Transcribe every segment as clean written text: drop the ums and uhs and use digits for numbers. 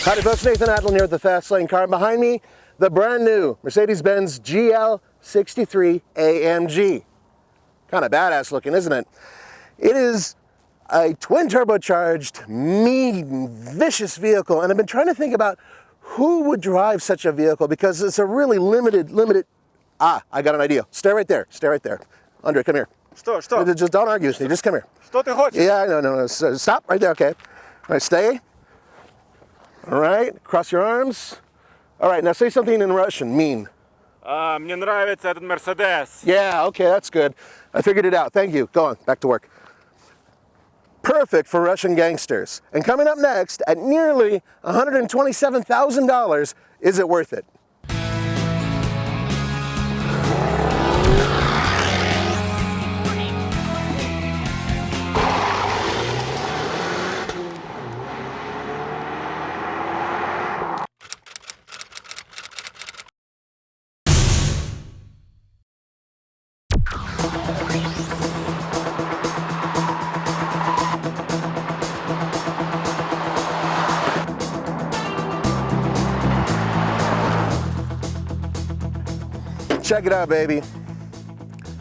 Howdy folks, Nathan Adlin here with the Fast Lane Car. Behind me, the brand new Mercedes-Benz GL63 AMG. Kind of badass looking, isn't it? It is a twin turbocharged, mean, vicious vehicle, and I've been trying to think about who would drive such a vehicle because it's a really limited. I got an idea. Stay right there. Andre, come here. Что? Just don't argue with me, just come here. Что ты хочешь? Yeah, no. Stop right there, okay. All right, stay. All right, cross your arms. All right, now say something in Russian, mean. Мне нравится этот Mercedes. Yeah, okay, that's good. I figured it out. Thank you. Go on, back to work. Perfect for Russian gangsters. And coming up next, at nearly $127,000, is it worth it? Check it out, baby.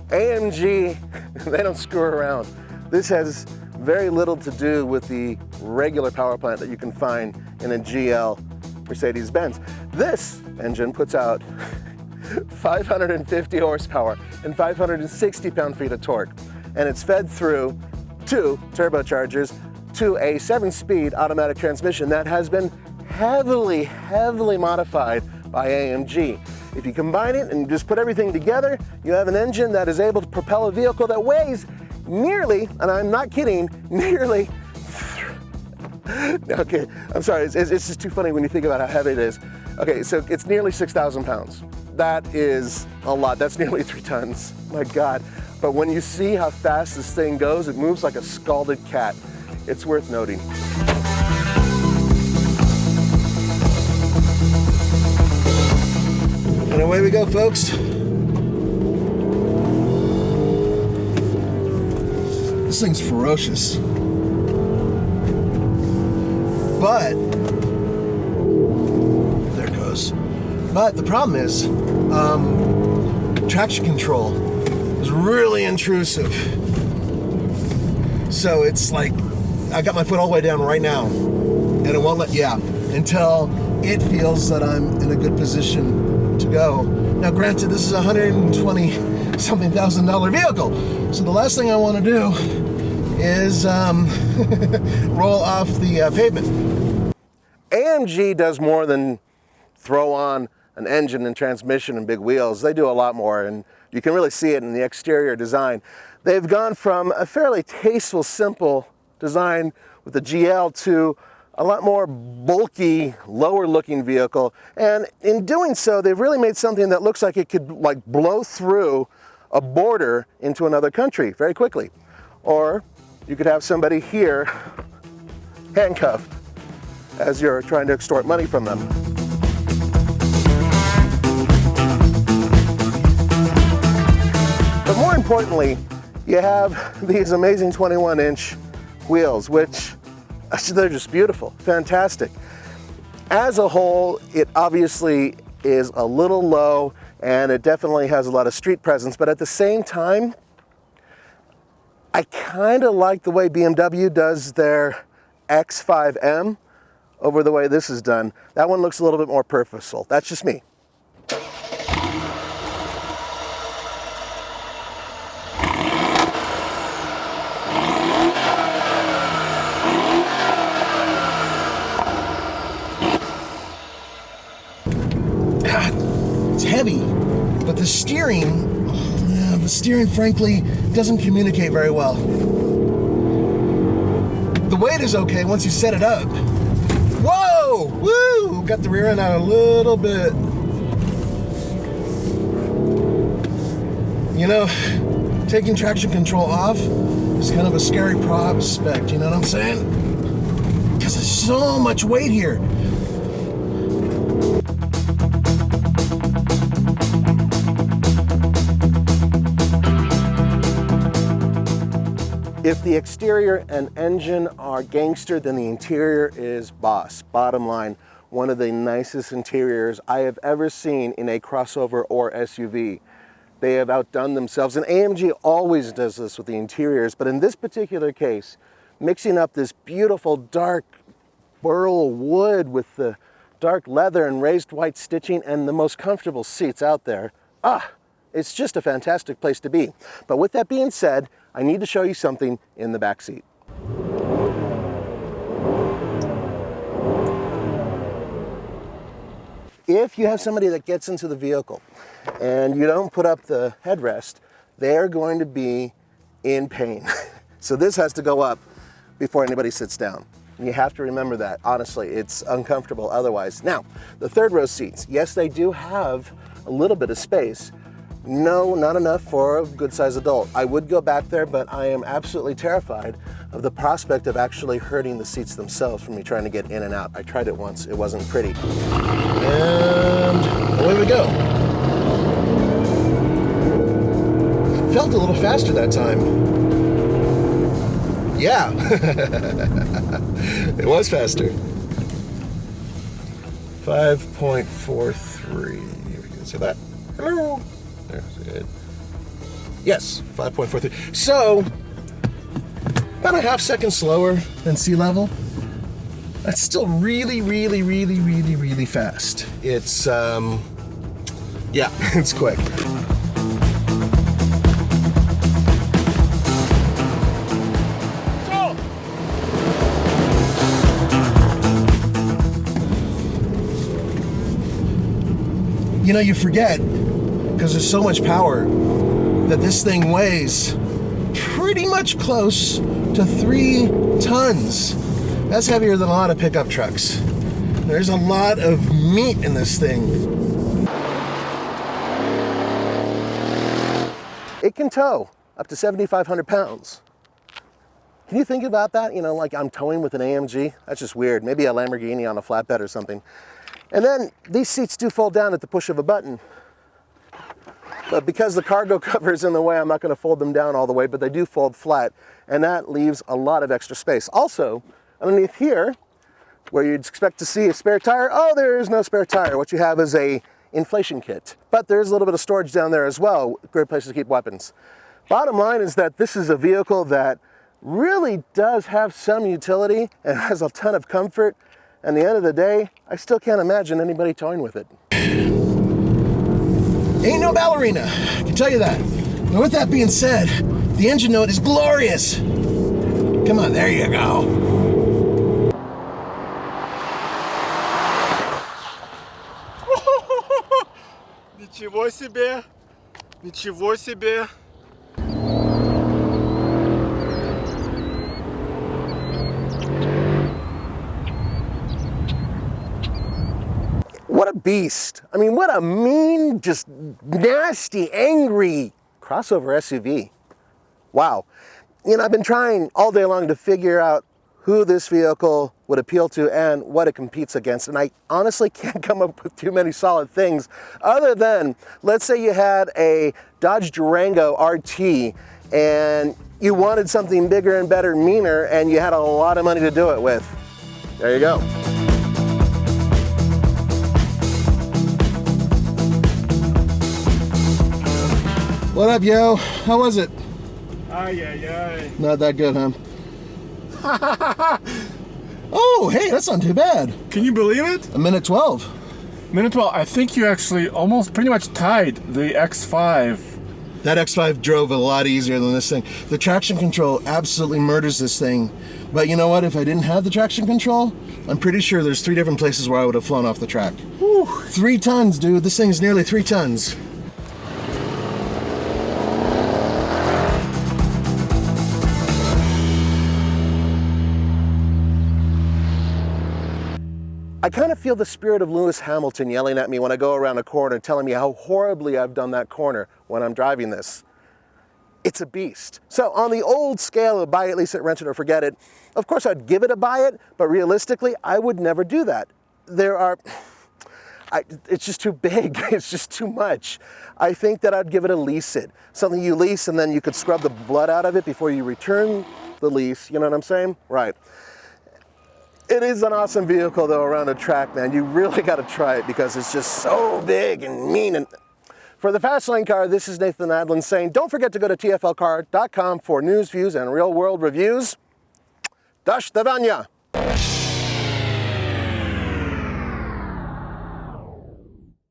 AMG, they don't screw around. This has very little to do with the regular power plant that you can find in a GL Mercedes-Benz. This engine puts out 550 horsepower and 560 pound-feet of torque. And it's fed through two turbochargers to a 7-speed automatic transmission that has been heavily modified by AMG. If you combine it and just put everything together, you have an engine that is able to propel a vehicle that weighs nearly, and I'm not kidding, nearly, okay, I'm sorry, it's just too funny when you think about how heavy it is. Okay, so it's nearly 6,000 pounds. That is a lot, that's nearly 3 tons, my God. But when you see how fast this thing goes, it moves like a scalded cat. It's worth noting. And away we go, folks. This thing's ferocious. But, there it goes. But the problem is, traction control is really intrusive. So it's like, I got my foot all the way down right now, and it won't let, until it feels that I'm in a good position to go. Now granted, this is a $120-something thousand vehicle, so the last thing I want to do is roll off the pavement. AMG does more than throw on an engine and transmission and big wheels. They do a lot more, and you can really see it in the exterior design. They've gone from a fairly tasteful, simple design with the GL to a lot more bulky, lower looking vehicle. And in doing so, they've really made something that looks like it could blow through a border into another country very quickly. Or you could have somebody here handcuffed as you're trying to extort money from them. But more importantly, you have these amazing 21-inch wheels, which they're just beautiful, fantastic. As a whole, it obviously is a little low and it definitely has a lot of street presence, but at the same time, I kind of like the way BMW does their X5M over the way this is done. That one looks a little bit more purposeful. That's just me. It's heavy, but the steering frankly doesn't communicate very well. The weight is okay once you set it up. Whoa! Woo! Got the rear end out a little bit. You know, taking traction control off is kind of a scary prospect, you know what I'm saying? Because there's so much weight here. If the exterior and engine are gangster, then the interior is boss. Bottom line, one of the nicest interiors I have ever seen in a crossover or SUV. They have outdone themselves, and AMG always does this with the interiors, but in this particular case, mixing up this beautiful dark burl wood with the dark leather and raised white stitching and the most comfortable seats out there, it's just a fantastic place to be. But with that being said, I need to show you something in the back seat. If you have somebody that gets into the vehicle and you don't put up the headrest, they're going to be in pain. So this has to go up before anybody sits down. And you have to remember that. Honestly, it's uncomfortable otherwise. Now, the third row seats, yes, they do have a little bit of space. No, not enough for a good-sized adult. I would go back there, but I am absolutely terrified of the prospect of actually hurting the seats themselves from me trying to get in and out. I tried it once, it wasn't pretty. And away we go. It felt a little faster that time. Yeah, it was faster. 5.43, here we go, see that? Hello. There's good. Yes, 5.43. So, about a half second slower than sea level. That's still really, really, really, really, really fast. It's, yeah, it's quick. You know, you forget, because there's so much power, that this thing weighs pretty much close to 3 tons. That's heavier than a lot of pickup trucks. There's a lot of meat in this thing. It can tow up to 7,500 pounds. Can you think about that? You know, like I'm towing with an AMG? That's just weird. Maybe a Lamborghini on a flatbed or something. And then these seats do fold down at the push of a button. But because the cargo cover is in the way, I'm not going to fold them down all the way, but they do fold flat, and that leaves a lot of extra space. Also, underneath here, where you'd expect to see a spare tire, oh, there is no spare tire. What you have is a inflation kit. But there's a little bit of storage down there as well. Great place to keep weapons. Bottom line is that this is a vehicle that really does have some utility and has a ton of comfort. And at the end of the day, I still can't imagine anybody towing with it. Ain't no ballerina, I can tell you that. Now with that being said, the engine note is glorious. Come on, there you go. Ничего себе! Ничего себе! What a beast. I mean, what a mean, just nasty, angry crossover SUV. Wow. You know, I've been trying all day long to figure out who this vehicle would appeal to and what it competes against. And I honestly can't come up with too many solid things other than, let's say you had a Dodge Durango RT and you wanted something bigger and better, meaner, and you had a lot of money to do it with. There you go. What up, yo? How was it? Ay, ay, ay. Not that good, huh? Oh, hey, that's not too bad. Can you believe it? 1:12. Minute 12. I think you actually almost pretty much tied the X5. That X5 drove a lot easier than this thing. The traction control absolutely murders this thing. But you know what? If I didn't have the traction control, I'm pretty sure there's 3 different places where I would have flown off the track. Whew. 3 tons, dude. This thing's nearly 3 tons. I kind of feel the spirit of Lewis Hamilton yelling at me when I go around a corner, telling me how horribly I've done that corner when I'm driving this. It's a beast. So on the old scale of buy it, lease it, rent it, or forget it, of course I'd give it a buy it, but realistically, I would never do that. it's just too big. It's just too much. I think that I'd give it a lease it. Something you lease and then you could scrub the blood out of it before you return the lease. You know what I'm saying? Right. It is an awesome vehicle though around a track, man. You really got to try it because it's just so big and mean. And for the Fast Lane Car, this is Nathan Adlin saying, don't forget to go to tflcar.com for news, views, and real world reviews. Do świdania.